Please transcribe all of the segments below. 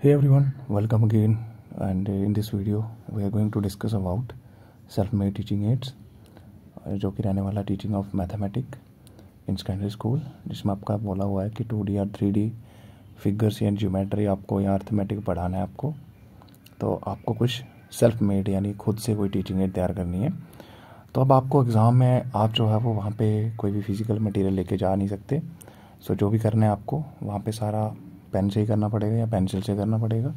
Hey everyone, welcome again. And in this video, we are going to discuss about self-made teaching aids, जो कि रहने वाला teaching of mathematic in secondary school, जिसमें आपका बोला हुआ है कि 2D और 3D फिगर्स या ज्योमेट्री आपको या अर्थमेटिक पढ़ाना है आपको। तो आपको कुछ सेल्फ मेड यानी खुद से कोई टीचिंग एड तैयार करनी है। तो अब आपको एग्ज़ाम में आप जो है वो वहाँ पे कोई भी फिज़िकल मटेरियल लेके जा नहीं सकते। सो जो भी करना है आपको वहाँ पे सारा पेन से ही करना पड़ेगा या पेंसिल से करना पड़ेगा।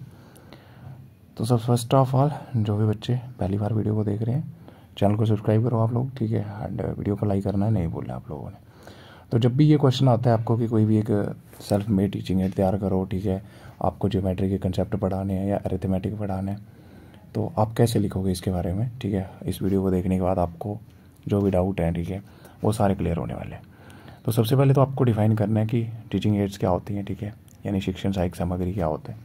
तो सब फर्स्ट ऑफ ऑल जो भी बच्चे पहली बार वीडियो को देख रहे हैं, चैनल को सब्सक्राइब करो आप लोग, ठीक है। एंड वीडियो को लाइक करना है नहीं भूलना आप लोगों ने। तो जब भी ये क्वेश्चन आता है आपको कि कोई भी एक सेल्फ मेड टीचिंग एड तैयार करो, ठीक है, आपको ज्योमेट्री के कंसेप्ट पढ़ाने हैं या अरिथमेटिक पढ़ाने हैं, तो आप कैसे लिखोगे इसके बारे में, ठीक है। इस वीडियो को देखने के बाद आपको जो भी डाउट है, ठीक है, वो सारे क्लियर होने वाले हैं। तो सबसे पहले तो आपको डिफाइन करना है कि टीचिंग एड्स क्या होती हैं, ठीक है, यानी शिक्षण सहायक सामग्री क्या होता है।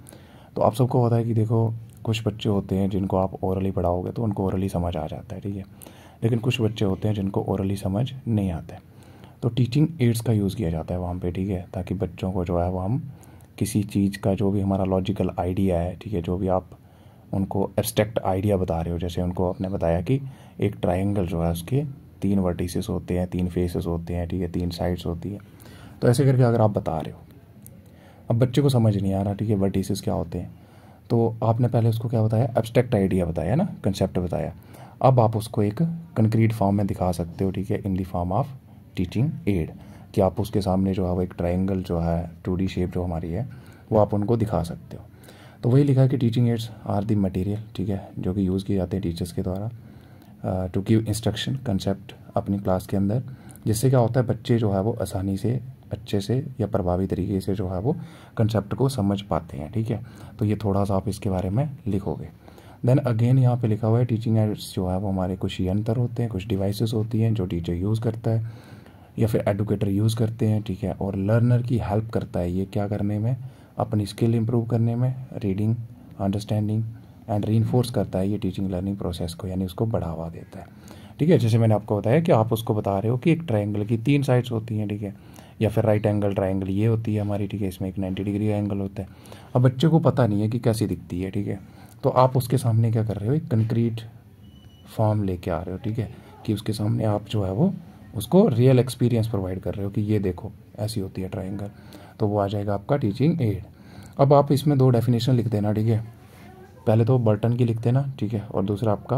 तो आप सबको पता है कि देखो कुछ बच्चे होते हैं जिनको आप ओरली पढ़ाओगे तो उनको ओरली समझ आ जाता है, ठीक है, लेकिन कुछ बच्चे होते हैं जिनको ओरली समझ नहीं आता है। तो टीचिंग एड्स का यूज़ किया जाता है वहाँ पे, ठीक है, ताकि बच्चों को जो है वो हम किसी चीज़ का जो भी हमारा लॉजिकल आइडिया है, ठीक है, जो भी आप उनको एब्स्ट्रैक्ट आइडिया बता रहे हो, जैसे उनको आपने बताया कि एक ट्रायंगल जो है उसके 3 वर्टिसेस होते हैं, 3 फेसेस होते हैं, ठीक है, 3 साइड्स होती है। तो ऐसे करके अगर आप बता रहे हो, अब बच्चे को समझ नहीं आ रहा, ठीक है, वर्टिसेस क्या होते हैं, तो आपने पहले उसको क्या बताया, एब्स्ट्रैक्ट आइडिया बताया ना, कंसेप्ट बताया। अब आप उसको एक कंक्रीट फॉर्म में दिखा सकते हो, ठीक है, in the form of teaching aid, कि आप उसके सामने जो है वो एक ट्रायंगल जो है 2D शेप जो हमारी है वो आप उनको दिखा सकते हो। तो वही लिखा है कि teaching aids are the material, ठीक है, जो कि यूज़ किए जाते हैं टीचर्स के द्वारा टू गिव इंस्ट्रक्शन कंसेप्ट अपनी क्लास के अंदर, जिससे क्या होता है बच्चे जो है वो आसानी से, अच्छे से या प्रभावी तरीके से जो है वो कंसेप्ट को समझ पाते हैं, ठीक है। तो ये थोड़ा सा आप इसके बारे में लिखोगे। देन अगेन यहाँ पे लिखा हुआ है टीचिंग एड्स जो है वो हमारे कुछ यंत्र होते हैं, कुछ डिवाइसेस होती हैं जो टीचर यूज़ करता है या फिर एडुकेटर यूज़ करते हैं, ठीक है, और लर्नर की हेल्प करता है ये क्या करने में, अपनी स्किल इंप्रूव करने में, रीडिंग, अंडरस्टैंडिंग एंड रीइंफोर्स करता है ये टीचिंग लर्निंग प्रोसेस को, यानी उसको बढ़ावा देता है, ठीक है। जैसे मैंने आपको बताया कि आप उसको बता रहे हो कि एक ट्रायंगल की 3 साइड्स होती हैं, ठीक है, या फिर राइट एंगल ट्रायंगल ये होती है हमारी, ठीक है, इसमें एक 90 डिग्री एंगल होता है। अब बच्चे को पता नहीं है कि कैसी दिखती है, ठीक है, तो आप उसके सामने क्या कर रहे हो, एक कंक्रीट फॉर्म लेके आ रहे हो, ठीक है, कि उसके सामने आप जो है वो उसको रियल एक्सपीरियंस प्रोवाइड कर रहे हो कि ये देखो ऐसी होती है ट्रायंगल। तो वो आ जाएगा आपका टीचिंग एड। अब आप इसमें 2 डेफिनेशन लिख देना, ठीक है, पहले तो बर्टन की लिख देना, ठीक है, और दूसरा आपका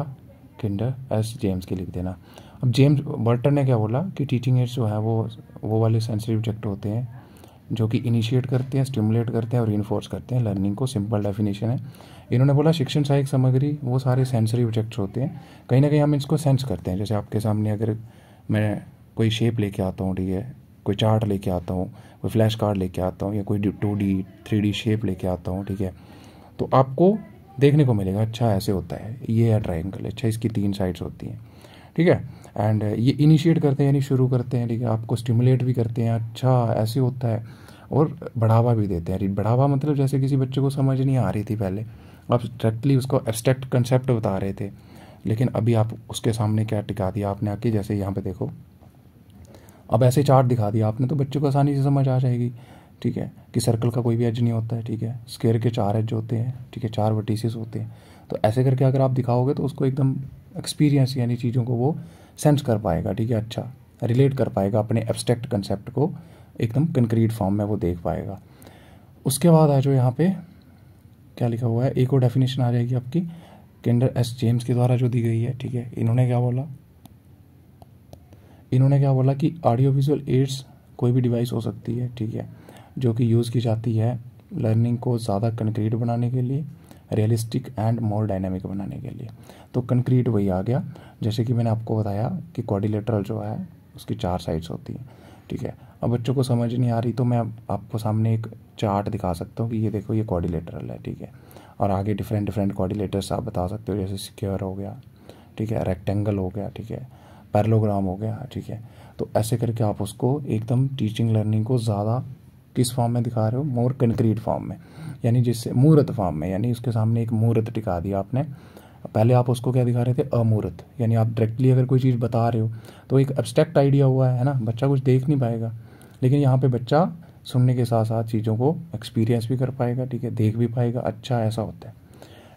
किंडर एस जेम्स की लिख देना। अब जेम्स बर्टन ने क्या बोला कि टीचिंग एड्स जो है वो वाले सेंसरी ऑब्जेक्ट होते हैं जो कि इनिशिएट करते हैं, स्टिमुलेट करते हैं और रीइंफोर्स करते हैं लर्निंग को। सिंपल डेफिनेशन है। इन्होंने बोला शिक्षण सहायक सामग्री वो सारे सेंसरी ऑब्जेक्ट्स होते हैं, कहीं ना कहीं हम इसको सेंस करते हैं। जैसे आपके सामने अगर मैं कोई शेप लेके आता हूँ, ठीक है, कोई चार्ट लेके आता हूँ, कोई फ्लैश कार्ड लेके आता हूँ, या कोई 2D 3D शेप लेके आता हूँ, ठीक है, तो आपको देखने को मिलेगा अच्छा ऐसे होता है, ये है ट्रायंगल, अच्छा इसकी 3 साइड्स होती हैं, ठीक है। एंड ये इनिशिएट करते हैं यानी शुरू करते हैं, ठीक है, आपको स्टिमुलेट भी करते हैं, अच्छा ऐसे होता है, और बढ़ावा भी देते हैं। बढ़ावा मतलब जैसे किसी बच्चे को समझ नहीं आ रही थी पहले, आप डायरेक्टली उसको एब्स्ट्रैक्ट कंसेप्ट बता रहे थे, लेकिन अभी आप उसके सामने क्या टिका दिया आपने आके, जैसे यहाँ पे देखो, अब ऐसे चार्ट दिखा दिया आपने तो बच्चों को आसानी से समझ आ जाएगी, ठीक है, कि सर्कल का कोई भी एज नहीं होता है, ठीक है, स्क्वायर के 4 एज होते हैं, ठीक है, 4 वर्टिसेस होते हैं। तो ऐसे करके अगर आप दिखाओगे तो उसको एकदम एक्सपीरियंस यानी चीज़ों को वो सेंस कर पाएगा, ठीक है, अच्छा रिलेट कर पाएगा अपने एब्स्ट्रैक्ट कंसेप्ट को, एकदम कंक्रीट फॉर्म में वो देख पाएगा। उसके बाद है जो यहाँ पे क्या लिखा हुआ है, एक और डेफिनेशन आ जाएगी आपकी किंडर एस जेम्स के द्वारा जो दी गई है, ठीक है। इन्होंने क्या बोला कि ऑडियो विजुअल एड्स कोई भी डिवाइस हो सकती है, ठीक है, जो कि यूज़ की जाती है लर्निंग को ज़्यादा कंक्रीट बनाने के लिए, रियलिस्टिक एंड मोर डायनामिक बनाने के लिए। तो कंक्रीट वही आ गया, जैसे कि मैंने आपको बताया कि क्वाड्रिलेटरल जो है उसकी 4 साइड्स होती हैं, ठीक है। अब बच्चों को समझ नहीं आ रही तो मैं आपको सामने एक चार्ट दिखा सकता हूँ कि ये देखो ये क्वाड्रिलेटरल है, ठीक है, और आगे डिफरेंट क्वाड्रिलेटर्स आप बता सकते हो, जैसे स्क्वायर हो गया, ठीक है, रेक्टेंगल हो गया, ठीक है, पैरेललोग्राम हो गया, ठीक है। तो ऐसे करके आप उसको एकदम टीचिंग लर्निंग को ज़्यादा किस फॉर्म में दिखा रहे हो, मोर कंक्रीट फॉर्म में, यानी जिससे मूर्त फॉर्म में, यानी उसके सामने एक मूर्त टिका दिया आपने। पहले आप उसको क्या दिखा रहे थे, अमूर्त, यानी आप डायरेक्टली अगर कोई चीज़ बता रहे हो तो एक एब्स्ट्रैक्ट आइडिया हुआ है ना, बच्चा कुछ देख नहीं पाएगा, लेकिन यहाँ पे बच्चा सुनने के साथ साथ चीज़ों को एक्सपीरियंस भी कर पाएगा, ठीक है, देख भी पाएगा, अच्छा ऐसा होता है।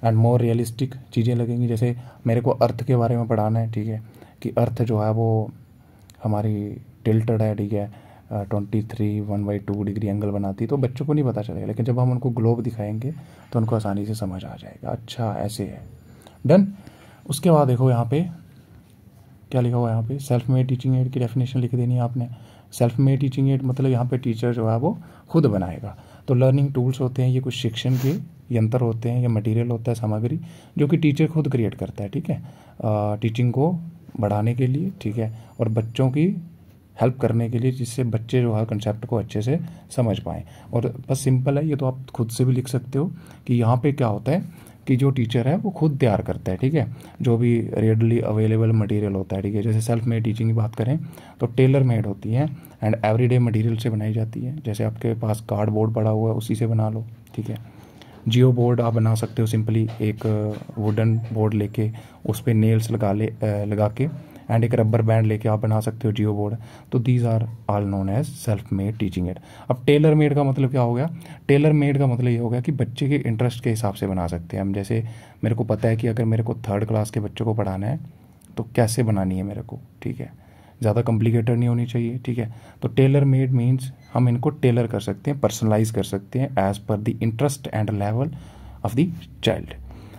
एंड मोर रियलिस्टिक चीज़ें लगेंगी, जैसे मेरे को अर्थ के बारे में पढ़ाना है, ठीक है, कि अर्थ जो है वो हमारी टिल्टेड है, ठीक है, 23 1/2 डिग्री एंगल बनाती है, तो बच्चों को नहीं पता चलेगा, लेकिन जब हम उनको ग्लोब दिखाएंगे तो उनको आसानी से समझ आ जाएगा, अच्छा ऐसे है। डन। उसके बाद देखो यहाँ पे क्या लिखा हुआ है, यहाँ पे सेल्फ मेड टीचिंग एड की डेफिनेशन लिख देनी है आपने। सेल्फ मेड टीचिंग एड मतलब यहाँ पे टीचर जो है वो खुद बनाएगा। तो लर्निंग टूल्स होते हैं, ये कुछ शिक्षण के यंत्र होते हैं या मटेरियल होता है, सामग्री जो कि टीचर खुद क्रिएट करता है, ठीक है, टीचिंग को बढ़ाने के लिए, ठीक है, और बच्चों की हेल्प करने के लिए, जिससे बच्चे जो है कंसेप्ट को अच्छे से समझ पाएँ। और बस सिंपल है ये, तो आप खुद से भी लिख सकते हो कि यहाँ पे क्या होता है कि जो टीचर है वो खुद तैयार करता है, ठीक है, जो भी रेडली अवेलेबल मटेरियल होता है, ठीक है। जैसे सेल्फ मेड टीचिंग की बात करें तो टेलर मेड होती है एंड एवरीडे मटेरियल से बनाई जाती है। जैसे आपके पास कार्डबोर्ड पड़ा हुआ है उसी से बना लो, ठीक है। जियो बोर्ड आप बना सकते हो, सिंपली एक वुडन बोर्ड लेके उस पर नेल्स लगा के एंड एक रबर बैंड लेके आप बना सकते हो जियो बोर्ड। तो these are all known as self made teaching aid. अब टेलर मेड का मतलब क्या हो गया? टेलर मेड का मतलब ये हो गया कि बच्चे के इंटरेस्ट के हिसाब से बना सकते हैं हम। जैसे मेरे को पता है कि अगर मेरे को 3rd क्लास के बच्चों को पढ़ाना है तो कैसे बनानी है मेरे को, ठीक है, ज़्यादा कॉम्प्लिकेटेड नहीं होनी चाहिए, ठीक है। तो टेलर मेड मीन्स हम इनको टेलर कर सकते हैं, पर्सनलाइज कर सकते हैं as per the interest and level of the child.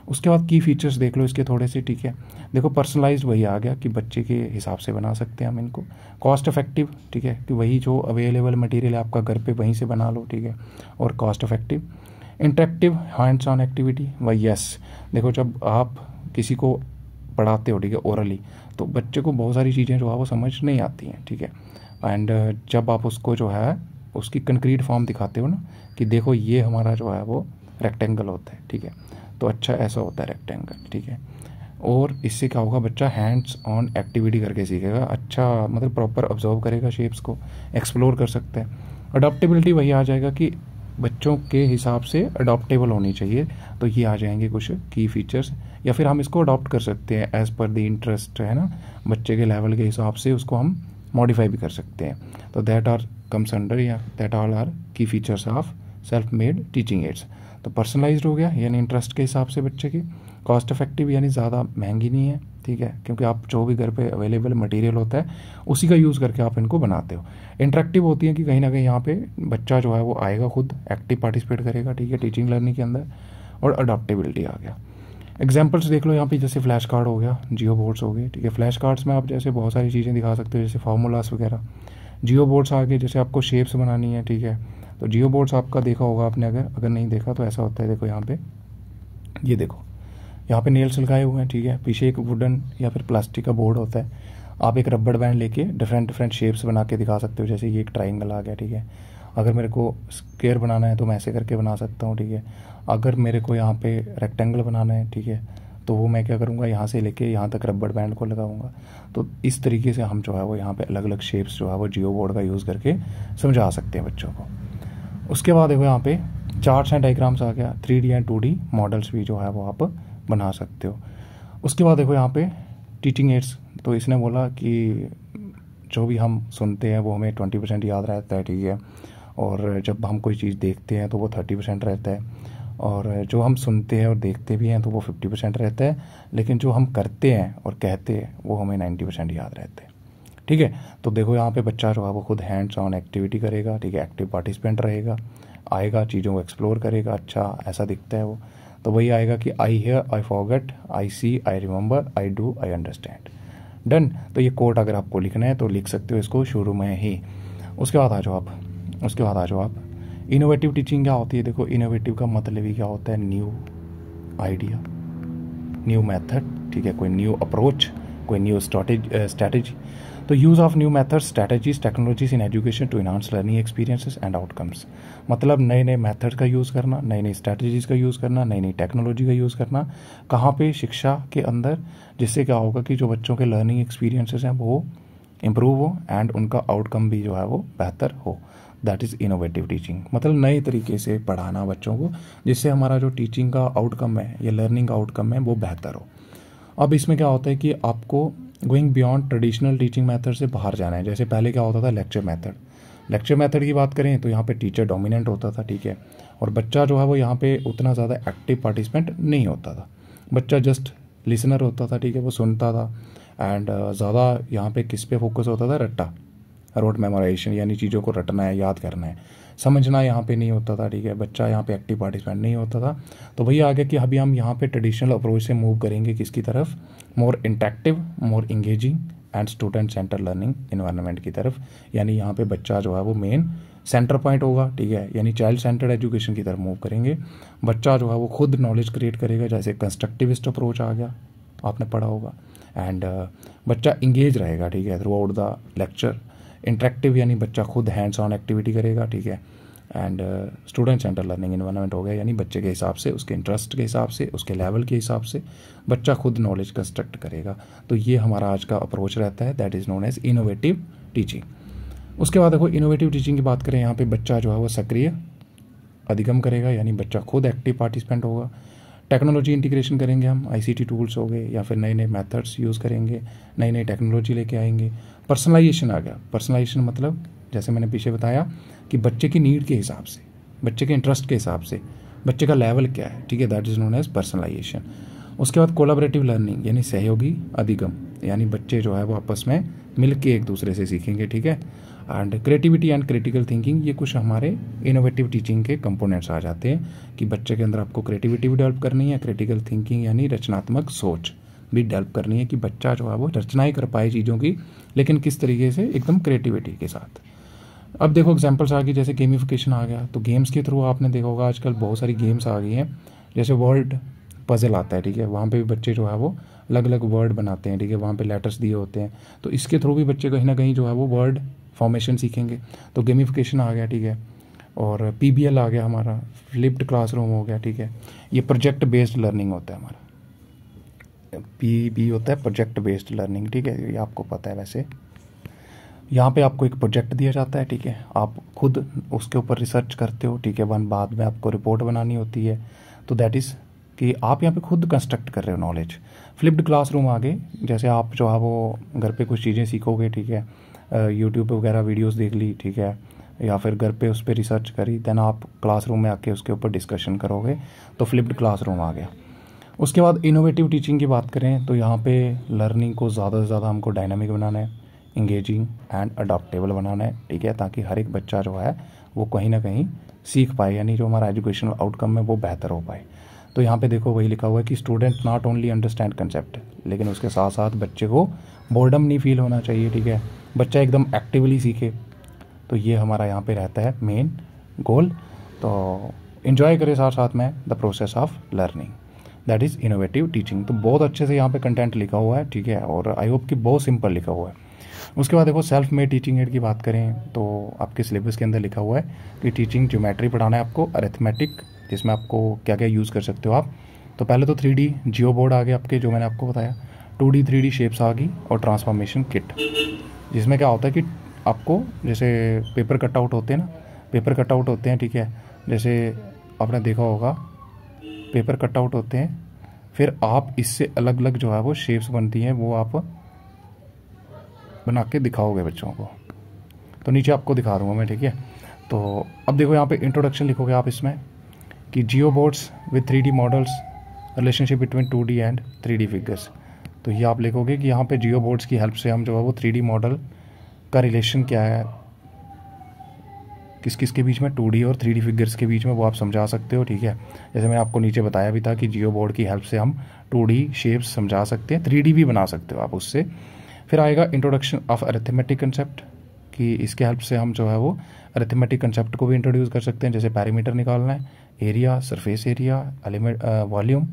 उसके बाद की फीचर्स देख लो इसके थोड़े से, ठीक है। देखो पर्सनलाइज्ड वही आ गया कि बच्चे के हिसाब से बना सकते हैं हम इनको। कॉस्ट इफेक्टिव, ठीक है, कि वही जो अवेलेबल मटेरियल है आपका घर पे वहीं से बना लो, ठीक है, और cost effective. Interactive hands on activity, वही यस। देखो जब आप किसी को पढ़ाते हो, ठीक है, ओरली, तो बच्चे को बहुत सारी चीज़ें जो है वो समझ नहीं आती हैं, ठीक है। एंड जब आप उसको जो है उसकी कंक्रीट फॉर्म दिखाते हो ना कि देखो ये हमारा जो है वो रेक्टेंगल होता है, ठीक है, तो अच्छा ऐसा होता है रेक्टेंगल, ठीक है। और इससे क्या होगा, बच्चा हैंड्स ऑन एक्टिविटी करके सीखेगा, अच्छा मतलब प्रॉपर ऑब्जर्व करेगा, शेप्स को एक्सप्लोर कर सकता है। अडॉप्टेबिलिटी वही आ जाएगा कि बच्चों के हिसाब से अडॉप्टेबल होनी चाहिए, तो ये आ जाएंगे कुछ की फीचर्स। या फिर हम इसको अडॉप्ट कर सकते हैं एज पर द इंटरेस्ट, है ना, बच्चे के लेवल के हिसाब से उसको हम मॉडिफाई भी कर सकते हैं। तो दैट आर कम्स अंडर या दैट ऑल आर की features of self made teaching ads. तो पर्सनलाइज्ड हो गया यानी इंटरेस्ट के हिसाब से बच्चे की, कॉस्ट इफेक्टिव यानी ज़्यादा महंगी नहीं है, ठीक है, क्योंकि आप जो भी घर पे अवेलेबल मटेरियल होता है उसी का यूज़ करके आप इनको बनाते हो। इंटरेक्टिव होती है कि कहीं ना कहीं यहाँ पे बच्चा जो है वो आएगा, खुद एक्टिव पार्टिसिपेट करेगा, ठीक है, टीचिंग लर्निंग के अंदर। और अडॉप्टेबिलिटी आ गया। एग्जाम्पल्स देख लो यहाँ पे, जैसे फ्लैश कार्ड हो गया, जियो बोर्ड्स हो गए, ठीक है। फ्लैश कार्ड्स में आप जैसे बहुत सारी चीज़ें दिखा सकते हो, जैसे फार्मूलास वगैरह। जियो बोर्ड्स आ गए, जैसे आपको शेप्स बनानी है, ठीक है, तो जियो बोर्ड्स आपका देखा होगा आपने, अगर नहीं देखा तो ऐसा होता है। देखो यहाँ पे, ये देखो यहाँ पे नेल्स लगाए हुए हैं, ठीक है, पीछे एक वुडन या फिर प्लास्टिक का बोर्ड होता है। आप एक रबड़ बैंड लेके डिफरेंट शेप्स बना के दिखा सकते हो, जैसे ये एक ट्राइंगल आ गया, ठीक है। अगर मेरे को स्क्वायर बनाना है तो मैं ऐसे करके बना सकता हूँ, ठीक है। अगर मेरे को यहाँ पे रेक्टेंगल बनाना है, ठीक है, तो वो मैं क्या करूँगा, यहाँ से लेके यहाँ तक रबड़ बैंड को लगाऊंगा। तो इस तरीके से हम जो है वो यहाँ पे अलग अलग शेप्स जो है वो जियो बोर्ड का यूज़ करके समझा सकते हैं बच्चों को। उसके बाद देखो यहाँ पे चार्ट्स एंड डायग्राम्स आ गया, 3D एंड 2D मॉडल्स भी जो है वो आप बना सकते हो। उसके बाद देखो यहाँ पे टीचिंग एड्स, तो इसने बोला कि जो भी हम सुनते हैं वो हमें 20% याद रहता है, ठीक है, और जब हम कोई चीज़ देखते हैं तो वो 30% रहता है, और जो हम सुनते हैं और देखते भी हैं तो वो 50% रहता है, लेकिन जो हम करते हैं और कहते हैं वो हमें 90% याद रहता है, ठीक है। तो देखो यहाँ पे बच्चा जो है वो खुद हैंड्स ऑन एक्टिविटी करेगा, ठीक है, एक्टिव पार्टिसिपेंट रहेगा, आएगा, चीज़ों को एक्सप्लोर करेगा, अच्छा ऐसा दिखता है वो, तो वही आएगा कि I hear, I forget, I see, I remember, I do, I understand. Done. तो ये कोट अगर आपको लिखना है तो लिख सकते हो इसको शुरू में ही। उसके बाद आ जाओ आप इनोवेटिव टीचिंग क्या होती है। देखो इनोवेटिव का मतलब ही क्या होता है, न्यू आइडिया, न्यू मेथड, ठीक है, कोई न्यू अप्रोच, कोई न्यू स्ट्रैटेजी। तो use of new methods, strategies, technologies in education to enhance learning experiences and outcomes. मतलब नए नए मेथड का यूज़ करना, नई नई स्ट्रैटेजीज का यूज़ करना, नई नई टेक्नोलॉजी का यूज़ करना, कहाँ पे, शिक्षा के अंदर, जिससे क्या होगा कि जो बच्चों के लर्निंग एक्सपीरियंसेस हैं वो इम्प्रूव हो एंड उनका आउटकम भी जो है वो बेहतर हो। That is innovative teaching. मतलब नए तरीके से पढ़ाना बच्चों को, जिससे हमारा जो टीचिंग का आउटकम है या लर्निंग का आउटकम है वो बेहतर हो। अब इसमें क्या होता है कि आपको going beyond traditional teaching method से बाहर जाना है। जैसे पहले क्या होता था, लेक्चर मेथड, लेक्चर मेथड की बात करें तो यहाँ पे टीचर डोमिनेंट होता था, ठीक है, और बच्चा जो है वो यहाँ पे उतना ज़्यादा एक्टिव पार्टिसिपेंट नहीं होता था, बच्चा जस्ट लिसनर होता था, ठीक है, वो सुनता था। एंड ज़्यादा यहाँ पे किस पे फोकस होता था, रट्टा, रोट मेमोराइजेशन, यानी चीज़ों को रटना है, याद करना है, समझना यहाँ पे नहीं होता था, ठीक है, बच्चा यहाँ पे एक्टिव पार्टिसिपेंट नहीं होता था। तो भैया आ गया कि अभी हम यहाँ पे ट्रेडिशनल अप्रोच से मूव करेंगे किसकी तरफ, मोर interactive, more engaging and student centre learning environment की तरफ। यानी यहाँ पे बच्चा जो है वो मेन सेंटर पॉइंट होगा, ठीक है, यानी चाइल्ड सेंटर्ड एजुकेशन की तरफ मूव करेंगे। बच्चा जो है वो खुद नॉलेज क्रिएट करेगा, जैसे कंस्ट्रक्टिविस्ट अप्रोच आ गया, आपने पढ़ा होगा। एंड बच्चा इंगेज रहेगा, ठीक है, through out the lecture. Interactive यानी बच्चा खुद हैंड्स ऑन एक्टिविटी करेगा, ठीक है। And student centre learning environment हो गया, यानी बच्चे के हिसाब से, उसके इंटरेस्ट के हिसाब से, उसके लेवल के हिसाब से बच्चा खुद नॉलेज कंस्ट्रक्ट करेगा। तो ये हमारा आज का अप्रोच रहता है, that is known as innovative teaching. उसके बाद देखो इनोवेटिव टीचिंग की बात करें, यहाँ पे बच्चा जो है वो सक्रिय अधिगम करेगा, यानी बच्चा खुद एक्टिव पार्टिसिपेंट होगा। टेक्नोलॉजी इंटीग्रेशन करेंगे हम, आईसीटी टूल्स हो गए या फिर नए नए मेथड्स यूज़ करेंगे, नई नई टेक्नोलॉजी लेके आएंगे। पर्सनलाइजेशन आ गया, पर्सनलाइजेशन मतलब जैसे मैंने पीछे बताया कि बच्चे की नीड के हिसाब से, बच्चे के इंटरेस्ट के हिसाब से, बच्चे का लेवल क्या है, ठीक है, that is known as personalization. उसके बाद कोलैबोरेटिव लर्निंग यानी सहयोगी अधिगम, यानी बच्चे जो है वो आपस में मिल के एक दूसरे से सीखेंगे, ठीक है। And creativity and critical thinking, ये कुछ हमारे इनोवेटिव टीचिंग के कंपोनेंट्स आ जाते हैं कि बच्चे के अंदर आपको क्रिएटिविटी भी डेवलप करनी है, क्रिटिकल थिंकिंग यानी रचनात्मक सोच भी डेवलप करनी है कि बच्चा जो है वो रचनाएं कर पाए चीज़ों की, लेकिन किस तरीके से, एकदम क्रिएटिविटी के साथ। अब देखो एग्जांपल्स आ गई, जैसे गेमिफिकेशन आ गया, तो गेम्स के थ्रू आपने देखा होगा आजकल बहुत सारी गेम्स आ गई हैं, जैसे वर्ड पजल आता है, ठीक है, वहाँ पे भी बच्चे जो है वो अलग अलग वर्ड बनाते हैं, ठीक है, वहाँ पे लेटर्स दिए होते हैं, तो इसके थ्रू भी बच्चे कहीं ना कहीं जो है वो वर्ड फॉर्मेशन सीखेंगे। तो गेमिफिकेशन आ गया, ठीक है, और पीबीएल आ गया हमारा, फ्लिप्ड क्लासरूम हो गया, ठीक है, ये प्रोजेक्ट बेस्ड लर्निंग होता है हमारा, पीबी होता है प्रोजेक्ट बेस्ड लर्निंग, ठीक है, ये आपको पता है। वैसे यहाँ पे आपको एक प्रोजेक्ट दिया जाता है, ठीक है, आप खुद उसके ऊपर रिसर्च करते हो, ठीक है, बाद में आपको रिपोर्ट बनानी होती है, तो दैट इज़ कि आप यहाँ पे खुद कंस्ट्रक्ट कर रहे हो नॉलेज। फ्लिप्ड क्लासरूम आगे, जैसे आप जो है वो घर पे कुछ चीज़ें सीखोगे, ठीक है, यूट्यूब पे वगैरह वीडियोस देख ली, ठीक है, या फिर घर पे उस पर रिसर्च करी, देन आप क्लासरूम में आके उसके ऊपर डिस्कशन करोगे, तो फ्लिप्ड क्लासरूम आ गया। उसके बाद इनोवेटिव टीचिंग की बात करें तो यहाँ पे लर्निंग को ज़्यादा से ज़्यादा हमको डायनामिक बनाना है, इंगेजिंग एंड अडॉप्टेबल बनाना है, ठीक है, ताकि हर एक बच्चा जो है वो कहीं ना कहीं सीख पाए, यानी जो हमारा एजुकेशनल आउटकम है वो बेहतर हो पाए। तो यहाँ पे देखो वही लिखा हुआ है कि student not only understand concept, लेकिन उसके साथ साथ बच्चे को बोर्डम नहीं फील होना चाहिए, ठीक है, बच्चा एकदम एक्टिवली सीखे। तो ये हमारा यहाँ पे रहता है मेन गोल। तो इन्जॉय करें साथ साथ में the process of learning, that is innovative teaching. तो बहुत अच्छे से यहाँ पे कंटेंट लिखा हुआ है, ठीक है, और आई होप कि बहुत सिंपल लिखा हुआ है। उसके बाद देखो सेल्फ मेड टीचिंग एड की बात करें तो आपके सिलेबस के अंदर लिखा हुआ है कि टीचिंग ज्योमेट्री पढ़ाना है आपको, अरिथमेटिक जिसमें आपको क्या क्या यूज़ कर सकते हो आप। तो पहले तो 3D जियो बोर्ड आ गए आपके, जो मैंने आपको बताया, 2D 3D शेप्स आ गई, और ट्रांसफॉर्मेशन किट, जिसमें क्या होता है कि आपको जैसे पेपर कटआउट होते हैं ना, पेपर कटआउट होते हैं, ठीक है, जैसे आपने देखा होगा पेपर कटआउट होते हैं, फिर आप इससे अलग अलग जो है वो शेप्स बनती हैं, वो आप बना के दिखाओगे बच्चों को। तो नीचे आपको दिखा दूंगा मैं, ठीक है। तो अब देखो यहाँ पे इंट्रोडक्शन लिखोगे आप इसमें कि geo boards with 3D models, relationship between 2D and 3D figures. तो ये आप लिखोगे कि यहाँ पे जियो बोर्ड्स की हेल्प से हम जो है वो 3D मॉडल का रिलेशन क्या है किस किस के बीच में, 2D और 3D फिगर्स के बीच में, वो आप समझा सकते हो, ठीक है। जैसे मैंने आपको नीचे बताया भी था कि जियो बोर्ड की हेल्प से हम 2D शेप्स समझा सकते हैं, 3D भी बना सकते हो आप उससे। फिर आएगा इंट्रोडक्शन ऑफ अरिथमेटिक कंसेप्ट, कि इसके हेल्प से हम जो है वो अरिथमेटिक कंसेप्ट को भी इंट्रोड्यूस कर सकते हैं, जैसे पैरीमीटर निकालना है, area, surface area, element, volume,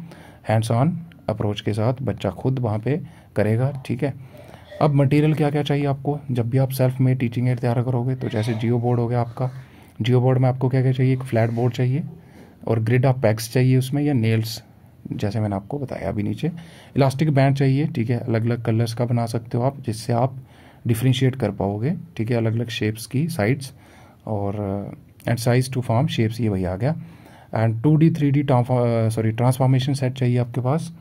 hands on approach के साथ बच्चा खुद वहाँ पे करेगा, ठीक है। अब मटेरियल क्या क्या चाहिए आपको जब भी आप सेल्फ में टीचिंग एड तैयार करोगे, तो जैसे जियो बोर्ड हो गया आपका, जियो बोर्ड में आपको क्या क्या चाहिए, एक फ्लैट बोर्ड चाहिए, और ग्रिड ऑफ पैक्स चाहिए उसमें, या नेल्स जैसे मैंने आपको बताया अभी नीचे, इलास्टिक बैंड चाहिए, ठीक है, अलग अलग कलर्स का बना सकते हो आप, जिससे आप डिफ्रेंशिएट कर पाओगे, ठीक है, अलग अलग शेप्स की साइड्स, और and size to form shapes, ये वही आ गया। And 2D 3D transformation set चाहिए आपके पास,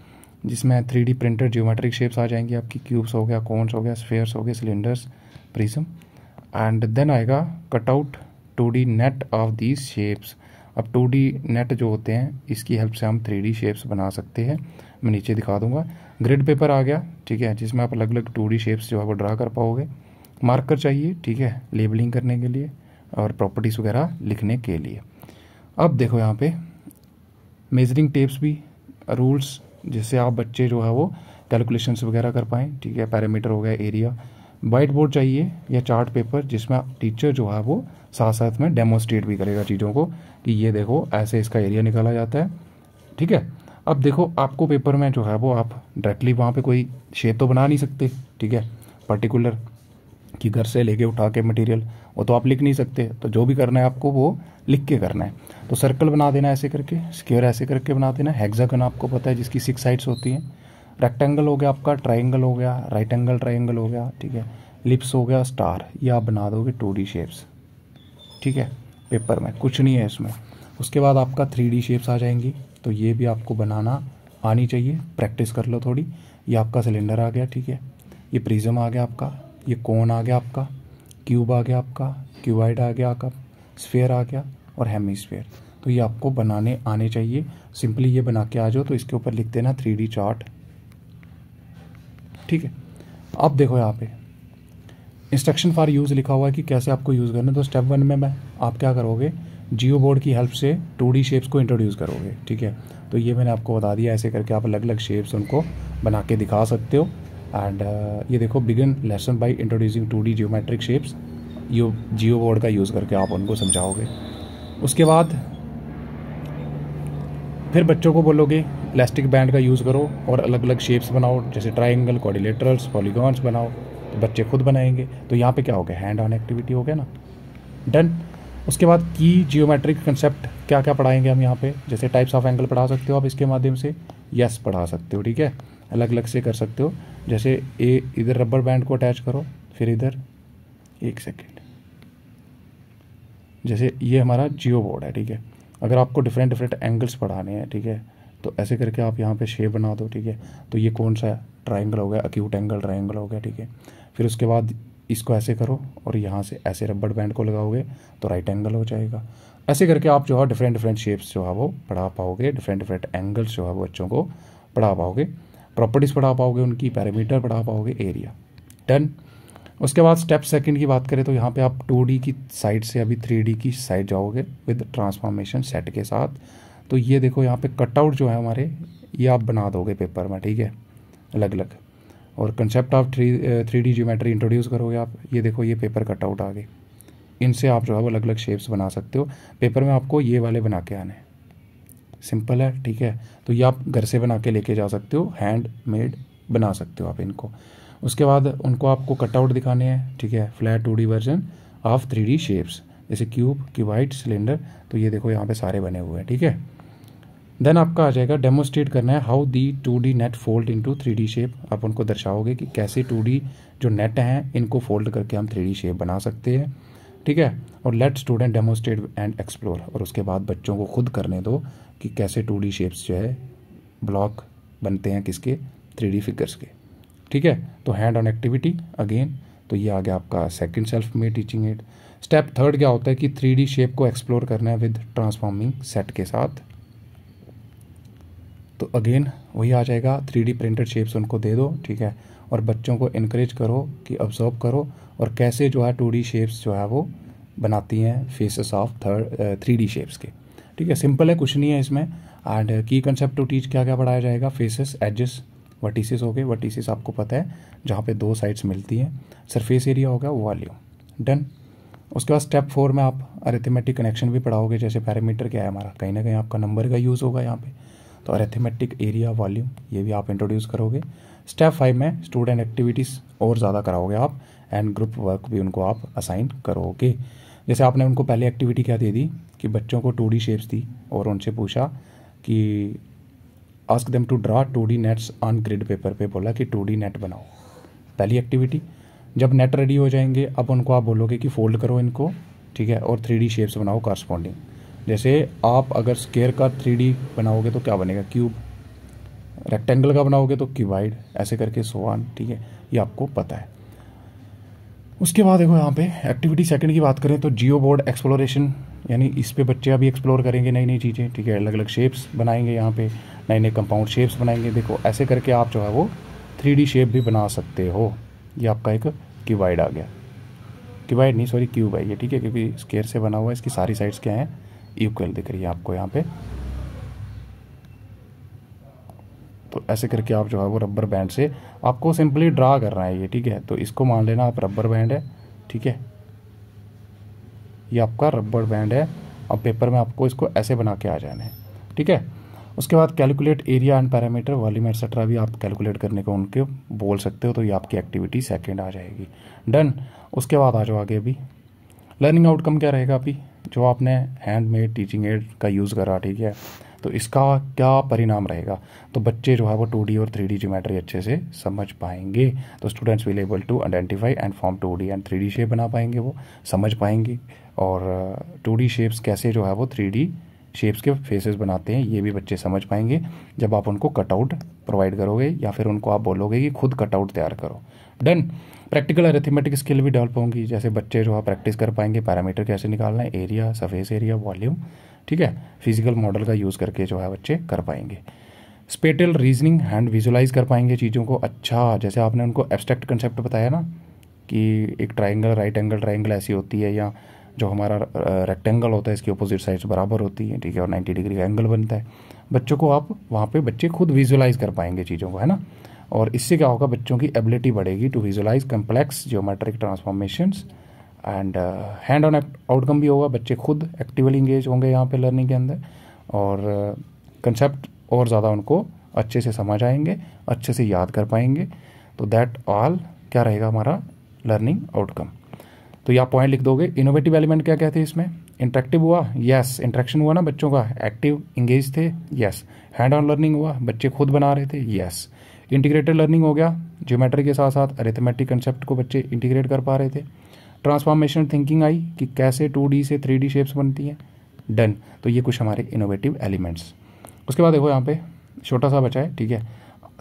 जिसमें 3D प्रिंटेड जियोमेट्रिक शेप्स आ जाएंगी आपकी, क्यूब्स हो गया, कोन्स हो गया, स्फेयर्स हो गए, सिलेंडर्स, प्रिज्म, एंड देन आएगा cutout 2D net of these shapes. अब 2D नेट जो होते हैं इसकी हेल्प से हम 3D शेप्स बना सकते हैं। मैं नीचे दिखा दूंगा। ग्रिड पेपर आ गया, ठीक है, जिसमें आप अलग अलग 2D शेप्स जो है वो ड्रा कर पाओगे। मार्कर चाहिए, ठीक है, लेबलिंग करने के लिए और प्रॉपर्टीज़ वगैरह लिखने के लिए। अब देखो यहाँ पे मेजरिंग टेप्स भी, रूल्स, जिससे आप बच्चे जो है वो कैलकुलेशंस वगैरह कर पाएँ, ठीक है। पैरामीटर हो गया, एरिया। वाइट बोर्ड चाहिए या चार्ट पेपर, जिसमें टीचर जो है वो साथ साथ में डेमोस्ट्रेट भी करेगा चीज़ों को कि ये देखो ऐसे इसका एरिया निकाला जाता है, ठीक है। अब देखो आपको पेपर में जो है वो आप डायरेक्टली वहाँ पे कोई शेप तो बना नहीं सकते, ठीक है, पर्टिकुलर कि घर से लेके उठा के मटेरियल, वो तो आप लिख नहीं सकते। तो जो भी करना है आपको वो लिख के करना है। तो सर्कल बना देना ऐसे करके, स्क्वायर ऐसे करके बना देना, हेक्सागन आपको पता है जिसकी 6 साइड्स होती हैं, रेक्टेंगल हो गया आपका, ट्राइंगल हो गया, राइट एंगल ट्राइंगल हो गया, ठीक है, लिप्स हो गया, स्टार। ये आप बना दोगे 2D शेप्स, ठीक है, पेपर में कुछ नहीं है इसमें। उसके बाद आपका 3D शेप्स आ जाएंगी, तो ये भी आपको बनाना आनी चाहिए, प्रैक्टिस कर लो थोड़ी। ये आपका सिलेंडर आ गया, ठीक है, ये प्रिज्म आ गया आपका, ये कोन आ गया आपका, क्यूब आ गया आपका, क्यूबाइड आ गया आपका, स्फीयर आ गया और हेमीस्फीयर। तो ये आपको बनाने आने चाहिए। सिंपली ये बना के आ जाओ तो इसके ऊपर लिख देना 3D चार्ट, ठीक है। अब देखो यहाँ पे इंस्ट्रक्शन फॉर यूज़ लिखा हुआ है कि कैसे आपको यूज़ करना है। तो स्टेप 1 में आप क्या करोगे, जियो बोर्ड की हेल्प से 2D शेप्स को इंट्रोड्यूस करोगे, ठीक है। तो ये मैंने आपको बता दिया, ऐसे करके आप अलग अलग शेप्स उनको बना के दिखा सकते हो। एंड ये देखो, begin lesson by introducing 2D geometric shapes, ये जियो बोर्ड का यूज़ करके आप उनको समझाओगे। उसके बाद फिर बच्चों को बोलोगे इलास्टिक बैंड का यूज़ करो और अलग अलग शेप्स बनाओ, जैसे ट्राइंगल, क्वाड्रिलेटरल्स, पॉलीगॉन्स बनाओ। तो बच्चे खुद बनाएंगे। तो यहाँ पे क्या हो गया, हैंड ऑन एक्टिविटी हो गया ना, डन। उसके बाद की जियोमेट्रिक कंसेप्ट क्या क्या पढ़ाएंगे हम यहाँ पे, जैसे टाइप्स ऑफ एंगल पढ़ा सकते हो आप इसके माध्यम से, यस पढ़ा सकते हो, ठीक है, अलग अलग से कर सकते हो। जैसे इधर रबर बैंड को अटैच करो, फिर इधर, एक सेकेंड, जैसे ये हमारा जियो बोर्ड है, ठीक है। अगर आपको डिफरेंट डिफरेंट एंगल्स पढ़ाने हैं, ठीक है, तो ऐसे करके आप यहाँ पे शेप बना दो, ठीक है। तो ये कौन सा ट्राइंगल हो गया, अक्यूट एंगल ट्राइंगल हो गया, ठीक है। फिर उसके बाद इसको ऐसे करो और यहाँ से ऐसे रबर बैंड को लगाओगे तो राइट एंगल हो जाएगा। ऐसे करके आप जो है डिफरेंट डिफरेंट शेप्स जो है वो पढ़ा पाओगे, डिफरेंट डिफरेंट एंगल्स जो है वो बच्चों को पढ़ा पाओगे, प्रॉपर्टीज़ पढ़ा पाओगे, उनकी पैरामीटर पढ़ा पाओगे, एरिया, डन। उसके बाद स्टेप सेकंड की बात करें तो यहाँ पे आप 2D की साइड से अभी 3D की साइड जाओगे विद ट्रांसफॉर्मेशन सेट के साथ। तो ये देखो यहाँ पे कटआउट जो है हमारे, ये आप बना दोगे पेपर में, ठीक है, अलग अलग। और concept of 3D geometry introduce करोगे आप। ये देखो, ये पेपर कटआउट आ गए, इनसे आप जो है वो अलग अलग शेप्स बना सकते हो। पेपर में आपको ये वाले बना के आने, सिंपल है, ठीक है। तो ये आप घर से बना के लेके जा सकते हो, हैंड मेड बना सकते हो आप इनको। उसके बाद उनको आपको कटआउट दिखाने हैं, ठीक है, flat 2D version of 3D shapes, जैसे क्यूब, क्यूबाइड, सिलेंडर। तो ये देखो यहाँ पे सारे बने हुए हैं, ठीक है। देन आपका आ जाएगा डेमोस्ट्रेट करना है how the 2D net fold into 3D shape. आप उनको दर्शाओगे कि कैसे 2D जो नेट हैं इनको फोल्ड करके हम 3D शेप बना सकते हैं, ठीक है। और let student demonstrate and explore, और उसके बाद बच्चों को खुद करने दो कि कैसे 2D शेप्स जो है ब्लॉक बनते हैं, किसके, 3D फिगर्स के, ठीक है। तो हैंड ऑन एक्टिविटी अगेन, तो ये आ गया आपका second self made teaching add. Step third क्या होता है कि 3D शेप को एक्सप्लोर करना है विद ट्रांसफॉर्मिंग सेट के साथ। तो अगेन वही आ जाएगा, 3D प्रिंटेड शेप्स उनको दे दो, ठीक है, और बच्चों को इनक्रेज करो कि ऑब्जर्व करो और कैसे जो है 2D शेप्स जो है वो बनाती हैं फेसेस ऑफ 3D शेप्स के, ठीक है। सिंपल है, कुछ नहीं है इसमें। एंड की कंसेप्ट टू टीच क्या क्या पढ़ाया जाएगा, फेसेस, एजेस, वर्टिसेस हो गए, वर्टिसेस आपको पता है जहाँ पे 2 साइड्स मिलती हैं, सरफेस एरिया हो गया, वॉल्यूम, डन। उसके बाद स्टेप 4 में आप अरिथमेटिक कनेक्शन भी पढ़ाओगे, जैसे पैरामीटर क्या है हमारा, कहीं ना कहीं आपका नंबर का यूज़ होगा यहाँ पे, तो अरिथमेटिक, एरिया, वॉल्यूम, ये भी आप इंट्रोड्यूस करोगे। स्टेप 5 में स्टूडेंट एक्टिविटीज़ और ज़्यादा कराओगे आप, एंड ग्रुप वर्क भी उनको आप असाइन करोगे। जैसे आपने उनको पहले एक्टिविटी क्या दे दी कि बच्चों को 2D शेप्स दी और उनसे पूछा कि ask them to draw 2D nets on grid paper पे बोला कि 2D नेट बनाओ, पहली एक्टिविटी। जब नेट रेडी हो जाएंगे अब उनको आप बोलोगे कि फोल्ड करो इनको, ठीक है, और 3D शेप्स बनाओ कॉरस्पॉन्डिंग। जैसे आप अगर स्क्वायर का 3D बनाओगे तो क्या बनेगा, क्यूब, रेक्टेंगल का बनाओगे तो क्यूबाइड, ऐसे करके सो ऑन, ठीक है, ये आपको पता है। उसके बाद देखो यहाँ पे एक्टिविटी सेकंड की बात करें तो जियो बोर्ड एक्सप्लोरेशन, यानी इस पे बच्चे अभी एक्सप्लोर करेंगे नई नई चीज़ें, ठीक है। अलग अलग शेप्स बनाएंगे, यहाँ पे नए नए कंपाउंड शेप्स बनाएंगे। देखो ऐसे करके आप जो है वो 3D शेप भी बना सकते हो। ये आपका एक क्यूबाइड आ गया, क्यूबाइड नहीं सॉरी क्यूब है ये, ठीक है, क्योंकि स्क्वायर से बना हुआ है, इसकी सारी साइड्स क्या हैं, इक्वल दिख रही है आपको यहाँ पे। तो ऐसे करके आप जो है वो रबर बैंड से आपको सिंपली ड्रा करना है ये, ठीक है। तो इसको मान लेना आप रबर बैंड है, ठीक है, ये आपका रबर बैंड है। अब पेपर में आपको इसको ऐसे बना के आ जाना है, ठीक है। उसके बाद calculate area and parameter volume etcetera भी आप कैलकुलेट करने को उनके बोल सकते हो। तो ये आपकी एक्टिविटी सेकंड आ जाएगी, डन। उसके बाद आ जाओ आगे। अभी लर्निंग आउटकम क्या रहेगा, अभी जो आपने हैंडमेड टीचिंग एड का यूज़ करा, ठीक है, तो इसका क्या परिणाम रहेगा। तो बच्चे जो है वो 2D और 3D ज्योमेट्री अच्छे से समझ पाएंगे। तो students will able to identify and form 2D and 3D shape बना पाएंगे, वो समझ पाएंगे। और 2D शेप्स कैसे जो है वो 3D शेप्स के फेसेस बनाते हैं ये भी बच्चे समझ पाएंगे जब आप उनको कटआउट प्रोवाइड करोगे, या फिर उनको आप बोलोगे कि खुद कटआउट तैयार करो, डन। प्रैक्टिकल अरिथमेटिक स्किल भी डेवलप होंगी, जैसे बच्चे जो है प्रैक्टिस कर पाएंगे पैरामीटर कैसे निकालना है, एरिया, सरफेस एरिया, वॉल्यूम, ठीक है। फिजिकल मॉडल का यूज़ करके जो है बच्चे कर पाएंगे। स्पेटियल रीजनिंग हैंड विजुलाइज कर पाएंगे चीज़ों को। अच्छा, जैसे आपने उनको एब्स्ट्रैक्ट कंसेप्ट बताया ना कि एक ट्राइंगल, राइट एंगल ट्राइंगल ऐसी होती है, या जो हमारा रेक्टेंगल होता है इसकी अपोजिट साइड्स बराबर होती है, ठीक है, और 90 डिग्री का एंगल बनता है। बच्चों को आप वहाँ पे बच्चे खुद विजुलाइज कर पाएंगे चीज़ों को, है ना। और इससे क्या होगा, बच्चों की एबिलिटी बढ़ेगी to visualize complex geometric transformations and hand on outcome भी होगा। बच्चे खुद एक्टिवली इंगेज होंगे यहाँ पे लर्निंग के अंदर, और कंसेप्ट और ज़्यादा उनको अच्छे से समझ आएंगे, अच्छे से याद कर पाएंगे। तो दैट ऑल क्या रहेगा हमारा लर्निंग आउटकम। तो ये आप पॉइंट लिख दोगे। इनोवेटिव एलिमेंट क्या कहते हैं इसमें, इंटरेक्टिव हुआ, यस, इंटरेक्शन हुआ ना बच्चों का, एक्टिव इंगेज थे, यस। हैंड ऑन लर्निंग हुआ, बच्चे खुद बना रहे थे, यस। इंटीग्रेटेड लर्निंग हो गया, ज्योमेट्री के साथ साथ अरिथमेटिक कंसेप्ट को बच्चे इंटीग्रेट कर पा रहे थे। ट्रांसफॉर्मेशन थिंकिंग आई कि कैसे 2D से 3D शेप्स बनती हैं, डन। तो ये कुछ हमारे इनोवेटिव एलिमेंट्स। उसके बाद देखो यहाँ पे छोटा सा बचा है, ठीक है,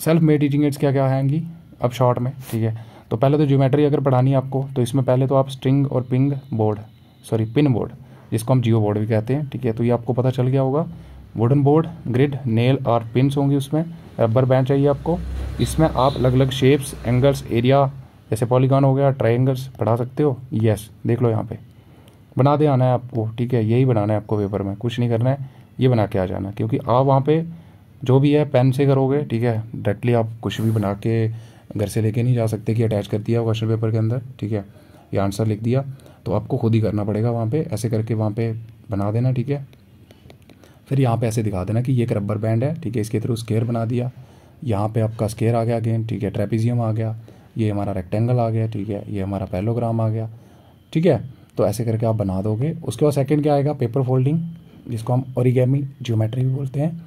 सेल्फ मेड टीचिंग एड्स क्या क्या आएंगी अब शॉर्ट में, ठीक है। तो पहले तो ज्योमेट्री अगर पढ़ानी है आपको, तो इसमें पहले तो आप स्ट्रिंग और पिन बोर्ड, जिसको हम जियो बोर्ड भी कहते हैं, ठीक है। तो ये आपको पता चल गया होगा। वुडन बोर्ड, ग्रिड, नेल और पिन्स होंगी उसमें। रबर बैंड चाहिए आपको। इसमें आप अलग अलग शेप्स, एंगल्स, एरिया, जैसे पॉलीगॉन हो गया, ट्राइंगल्स पढ़ा सकते हो, यस। देख लो यहाँ पे बना दे आना है आपको, ठीक है, यही बनाना है आपको पेपर में, कुछ नहीं करना है, ये बना के आ जाना। क्योंकि आप वहाँ पे जो भी है पेन से करोगे, ठीक है, डायरेक्टली आप कुछ भी बना के घर से लेके नहीं जा सकते कि अटैच कर दिया क्वेश्चन पेपर के अंदर, ठीक है, ये आंसर लिख दिया। तो आपको खुद ही करना पड़ेगा वहाँ पे, ऐसे करके वहाँ पे बना देना, ठीक है। फिर यहाँ पे ऐसे दिखा देना कि ये एक रबर बैंड है, ठीक है, इसके थ्रू स्क्वायर बना दिया। यहाँ पे आपका स्क्वायर आ गया अगेन, ठीक है, ट्रेपेजियम आ गया, ये हमारा रेक्टेंगल आ गया, ठीक है, ये हमारा पैरेललोग्राम आ गया, ठीक है। तो ऐसे करके आप बना दोगे। उसके बाद सेकंड क्या आएगा, पेपर फोल्डिंग, जिसको हम ओरिगेमी ज्योमेट्री भी बोलते हैं।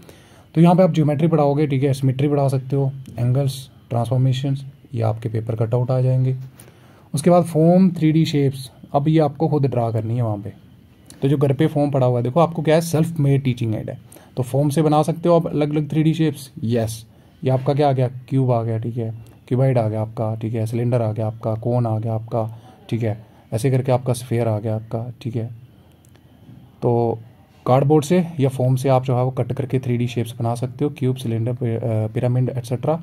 तो यहाँ पे आप ज्योमेट्री पढ़ाओगे, ठीक है, सिमेट्री पढ़ा सकते हो, एंगल्स, ट्रांसफॉर्मेशंस, ये आपके पेपर कटआउट आ जाएंगे। उसके बाद फॉर्म 3D शेप्स, अब ये आपको खुद ड्रा करनी है वहाँ पे। तो जो घर पे फॉर्म पड़ा हुआ है, देखो आपको क्या है, सेल्फ मेड टीचिंग एड है, तो फॉर्म से बना सकते हो आप अलग अलग 3D शेप्स, यस। ये आपका क्या आ गया, क्यूब आ गया, ठीक है, क्यूबाइड आ गया आपका, ठीक है, सिलेंडर आ गया आपका, कोन आ गया आपका, ठीक है, ऐसे करके आपका स्फेयर आ गया आपका, ठीक है। तो कार्डबोर्ड से या फोम से आप जो है वो कट करके 3D शेप्स बना सकते हो, क्यूब, सिलेंडर, पिरामिड एट्सेट्रा।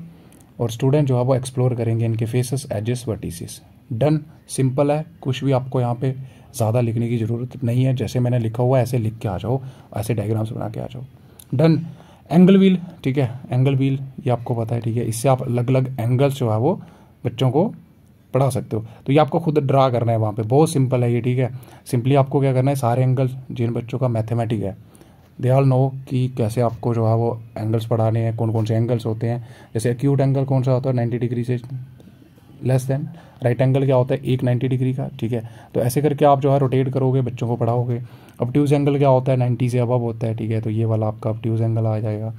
और स्टूडेंट जो है वो एक्सप्लोर करेंगे इनके faces, edges, vertices, done. Simple है, कुछ भी आपको यहाँ पे ज़्यादा लिखने की ज़रूरत नहीं है, जैसे मैंने लिखा हुआ है ऐसे लिख के आ जाओ, ऐसे डायग्राम्स बना के आ जाओ, डन। एंगल व्हील, ठीक है, एंगल व्हील ये आपको पता है, ठीक है, इससे आप अलग अलग एंगल्स जो है वो बच्चों को पढ़ा सकते हो। तो ये आपको खुद ड्रा करना है वहाँ पे, बहुत सिंपल है ये, ठीक है। सिंपली आपको क्या करना है, सारे एंगल जिन बच्चों का मैथमेटिक है, दे ऑल नो कि कैसे आपको जो है वो एंगल्स पढ़ाने हैं, कौन कौन से एंगल्स होते हैं। जैसे एक्यूट एंगल कौन सा होता है, 90 डिग्री से लेस देन। राइट एंगल क्या होता है, एक 90 डिग्री का, ठीक है। तो ऐसे करके आप जो है रोटेट करोगे, बच्चों को पढ़ाओगे। ऑब्ट्यूज एंगल क्या होता है, 90 से अबव होता है, ठीक है, तो ये वाला आपका ऑब्ट्यूज एंगल आ जाएगा।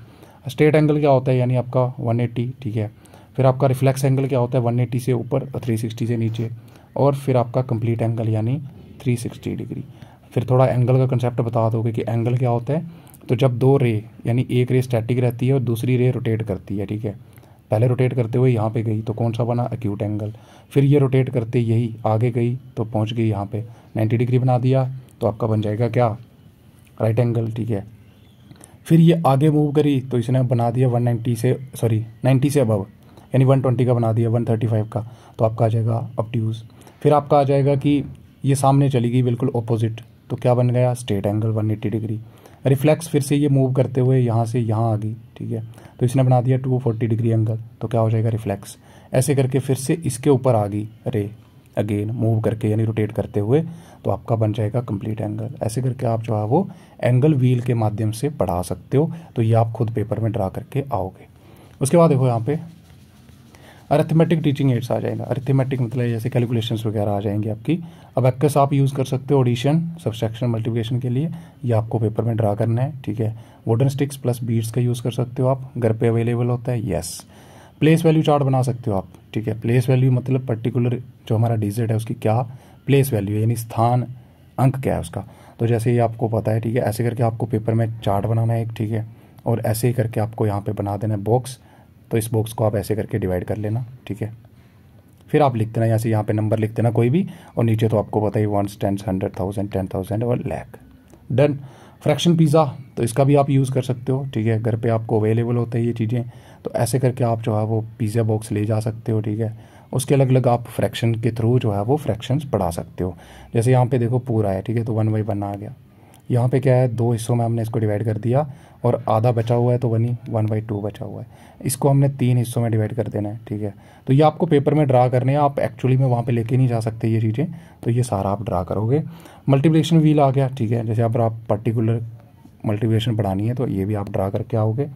स्ट्रेट एंगल क्या होता है, यानी आपका 180, ठीक है। फिर आपका रिफ्लेक्स एंगल क्या होता है, 180 से ऊपर, 360 से नीचे। और फिर आपका कंप्लीट एंगल यानी 360 डिग्री। फिर थोड़ा एंगल का कंसेप्ट बता दोगे कि एंगल क्या होता है। तो जब दो रे, यानी एक रे स्टैटिक रहती है और दूसरी रे रोटेट करती है, ठीक है, पहले रोटेट करते हुए यहाँ पे गई तो कौन सा बना, एक्यूट एंगल। फिर ये रोटेट करते यही आगे गई तो पहुँच गई यहाँ पे 90 डिग्री बना दिया तो आपका बन जाएगा क्या, राइट एंगल, ठीक है। फिर ये आगे मूव करी तो इसने बना दिया 90 से अबव, यानी 120 का बना दिया, 135 का, तो आपका आ जाएगा ऑब्ट्यूज। फिर आपका आ जाएगा कि ये सामने चली गई बिल्कुल ऑपोजिट, तो क्या बन गया, स्ट्रेट एंगल 180 डिग्री। रिफ्लेक्स फिर से ये मूव करते हुए यहाँ से यहाँ आ गई, ठीक है, तो इसने बना दिया 240 डिग्री एंगल, तो क्या हो जाएगा, रिफ्लेक्स। ऐसे करके फिर से इसके ऊपर आ गई रे अगेन मूव करके, यानी रोटेट करते हुए, तो आपका बन जाएगा कंप्लीट एंगल। ऐसे करके आप जो है वो एंगल व्हील के माध्यम से पढ़ा सकते हो। तो ये आप खुद पेपर में ड्रा करके आओगे। उसके बाद देखो यहाँ पे अरिथमेटिक टीचिंग एड्स आ जाएगा। अरिथमेटिक मतलब जैसे कैलकुलेशंस वगैरह आ जाएंगी आपकी। अब अबैकस आप यूज़ कर सकते हो एडिशन, सब्सट्रैक्शन, मल्टीप्लिकेशन के लिए। ये आपको पेपर में ड्रा करना है, ठीक है। वुडन स्टिक्स प्लस बीड्स का यूज़ कर सकते हो आप, घर पे अवेलेबल होता है, यस। प्लेस वैल्यू चार्ट बना सकते हो आप, ठीक है। प्लेस वैल्यू मतलब पर्टिकुलर जो हमारा डिजिट है उसकी क्या प्लेस वैल्यू है, यानी स्थान अंक क्या है उसका। तो जैसे ये आपको पता है, ठीक है, ऐसे करके आपको पेपर में चार्ट बनाना है एक, ठीक है। और ऐसे ही करके आपको यहाँ पे बना देना है बॉक्स। तो इस बॉक्स को आप ऐसे करके डिवाइड कर लेना, ठीक है। फिर आप लिख देना जैसे यहाँ पे नंबर लिख देना कोई भी, और नीचे तो आपको पता ही 1, 10, 100,000, 10,000 और लाख। डन। फ्रैक्शन पिज़्ज़ा, तो इसका भी आप यूज़ कर सकते हो, ठीक है। घर पे आपको अवेलेबल होता है ये चीज़ें, तो ऐसे करके आप जो है वो पिज़्ज़ा बॉक्स ले जा सकते हो, ठीक है। उसके अलग अलग आप फ्रैक्शन के थ्रू जो है वो फ्रैक्शंस पढ़ा सकते हो। जैसे यहाँ पे देखो पूरा है, ठीक है, तो 1/1 आ गया। यहाँ पे क्या है, 2 हिस्सों में हमने इसको डिवाइड कर दिया, और आधा बचा हुआ है तो 1/2 बचा हुआ है। इसको हमने 3 हिस्सों में डिवाइड कर देना है, ठीक है। तो ये आपको पेपर में ड्रा करने हैं, आप एक्चुअली में वहाँ पे लेके नहीं जा सकते ये चीज़ें, तो ये सारा आप ड्रा करोगे। मल्टीप्लिकेशन व्हील आ गया, ठीक है। जैसे अब आप पर्टिकुलर मल्टीप्लिकेशन बढ़ानी है तो ये भी आप ड्रा करके आओगे।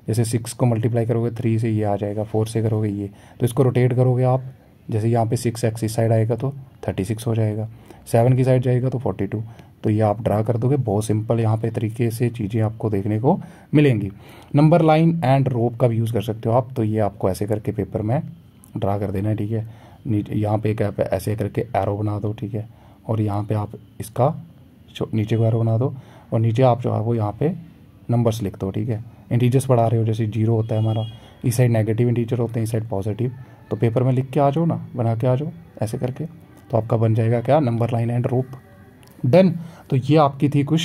जैसे 6 को मल्टीप्लाई करोगे 3 से ये आ जाएगा, 4 से करोगे ये, तो इसको रोटेट करोगे आप। जैसे यहाँ पे 6x इस साइड आएगा तो 36 हो जाएगा, 7 की साइड जाएगा तो 42। तो ये आप ड्रा कर दोगे, बहुत सिंपल यहाँ पे तरीके से चीज़ें आपको देखने को मिलेंगी। नंबर लाइन एंड रोप का भी यूज़ कर सकते हो आप। तो ये आपको ऐसे करके पेपर में ड्रा कर देना है, ठीक है। यहाँ पे एक ऐसे करके एरो बना दो, ठीक है। और यहाँ पे आप इसका नीचे को एरो बना दो, और नीचे आप जो है वो यहाँ पे नंबर्स लिख दो, ठीक है। इंटीजर्स पढ़ा रहे हो, जैसे 0 होता है हमारा, इस साइड नेगेटिव इंटीजर होते हैं, इस साइड पॉजिटिव। तो पेपर में लिख के आ जाओ ना, बना के आ जाओ ऐसे करके, तो आपका बन जाएगा क्या, number line and rope. Done. तो ये आपकी थी कुछ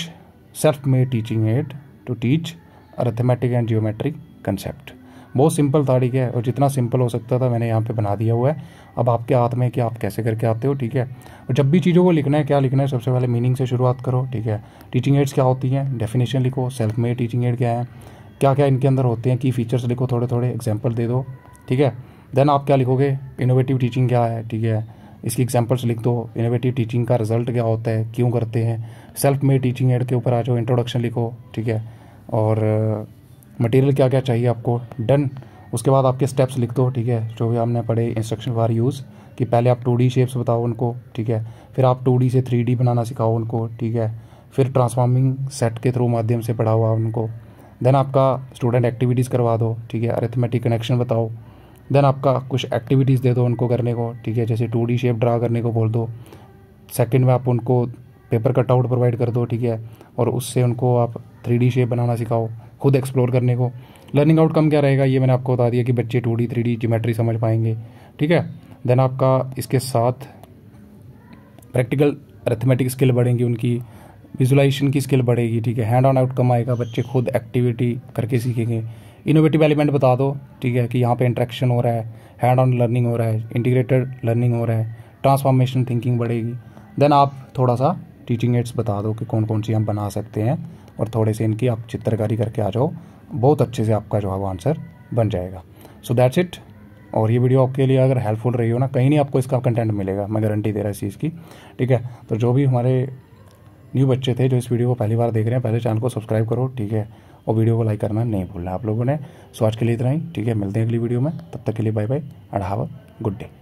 self made teaching aid to teach arithmetic and geometric concept. बहुत सिंपल था, ठीक है, और जितना सिंपल हो सकता था मैंने यहाँ पे बना दिया हुआ है। अब आपके हाथ में कि आप कैसे करके आते हो, ठीक है। और जब भी चीज़ों को लिखना है, क्या लिखना है, सबसे पहले मीनिंग से शुरुआत करो, ठीक है। टीचिंग एड्स क्या होती हैं, डेफिनेशन लिखो। सेल्फ मेड टीचिंग एड क्या है, क्या क्या इनके अंदर होते हैं, की फीचर्स लिखो, थोड़े थोड़े एग्जाम्पल दे दो, ठीक है। देन आप क्या लिखोगे, इनोवेटिव टीचिंग क्या है, ठीक है, इसकी एग्जांपल्स लिख दो। इनोवेटिव टीचिंग का रिजल्ट क्या होता है, क्यों करते हैं। सेल्फ मेड टीचिंग एड के ऊपर आ जाओ, इंट्रोडक्शन लिखो, ठीक है। और मटेरियल क्या क्या चाहिए आपको, डन। उसके बाद आपके स्टेप्स लिख दो, ठीक है, जो भी हमने पढ़े इंस्ट्रक्शन फॉर यूज़, कि पहले आप 2D शेप्स बताओ उनको, ठीक है। फिर आप 2D से 3D बनाना सिखाओ उनको, ठीक है। फिर ट्रांसफॉर्मिंग सेट के थ्रू माध्यम से पढ़ा हुआ उनको। देन आपका स्टूडेंट एक्टिविटीज़ करवा दो, ठीक है, अरिथमेटिक कनेक्शन बताओ। देन आपका कुछ एक्टिविटीज़ दे दो उनको करने को, ठीक है, जैसे 2D शेप ड्रा करने को बोल दो। सेकंड में आप उनको पेपर कटआउट प्रोवाइड कर दो, ठीक है, और उससे उनको आप 3D शेप बनाना सिखाओ, खुद एक्सप्लोर करने को। लर्निंग आउटकम क्या रहेगा, ये मैंने आपको बता दिया कि बच्चे 2D 3D ज्योमेट्री समझ पाएंगे, ठीक है। देन आपका इसके साथ प्रैक्टिकल अरिथमेटिक स्किल बढ़ेंगी, उनकी विजुलाइजेशन की स्किल बढ़ेगी, ठीक है। हैंड ऑन आउटकम आएगा, बच्चे खुद एक्टिविटी करके सीखेंगे। इनोवेटिव एलिमेंट बता दो, ठीक है, कि यहाँ पे इंटरेक्शन हो रहा है, हैंड ऑन लर्निंग हो रहा है, इंटीग्रेटेड लर्निंग हो रहा है, ट्रांसफॉर्मेशन थिंकिंग बढ़ेगी। देन आप थोड़ा सा टीचिंग एड्स बता दो कि कौन कौन सी हम बना सकते हैं, और थोड़े से इनकी आप चित्रकारी करके आ जाओ, बहुत अच्छे से आपका जो है वो आंसर बन जाएगा। So that's it. और ये वीडियो आपके लिए अगर हेल्पफुल रही हो ना, कहीं नहीं आपको इसका कंटेंट मिलेगा, मैं गारंटी दे रहा इस चीज़ की, ठीक है। तो जो भी हमारे न्यू बच्चे थे जो इस वीडियो को पहली बार देख रहे हैं, पहले चैनल को सब्सक्राइब करो, ठीक है, और वीडियो को लाइक करना नहीं भूलना आप लोगों ने। सो आज के लिए इतना ही, ठीक है, मिलते हैं अगली वीडियो में, तब तक के लिए bye bye and have a good day.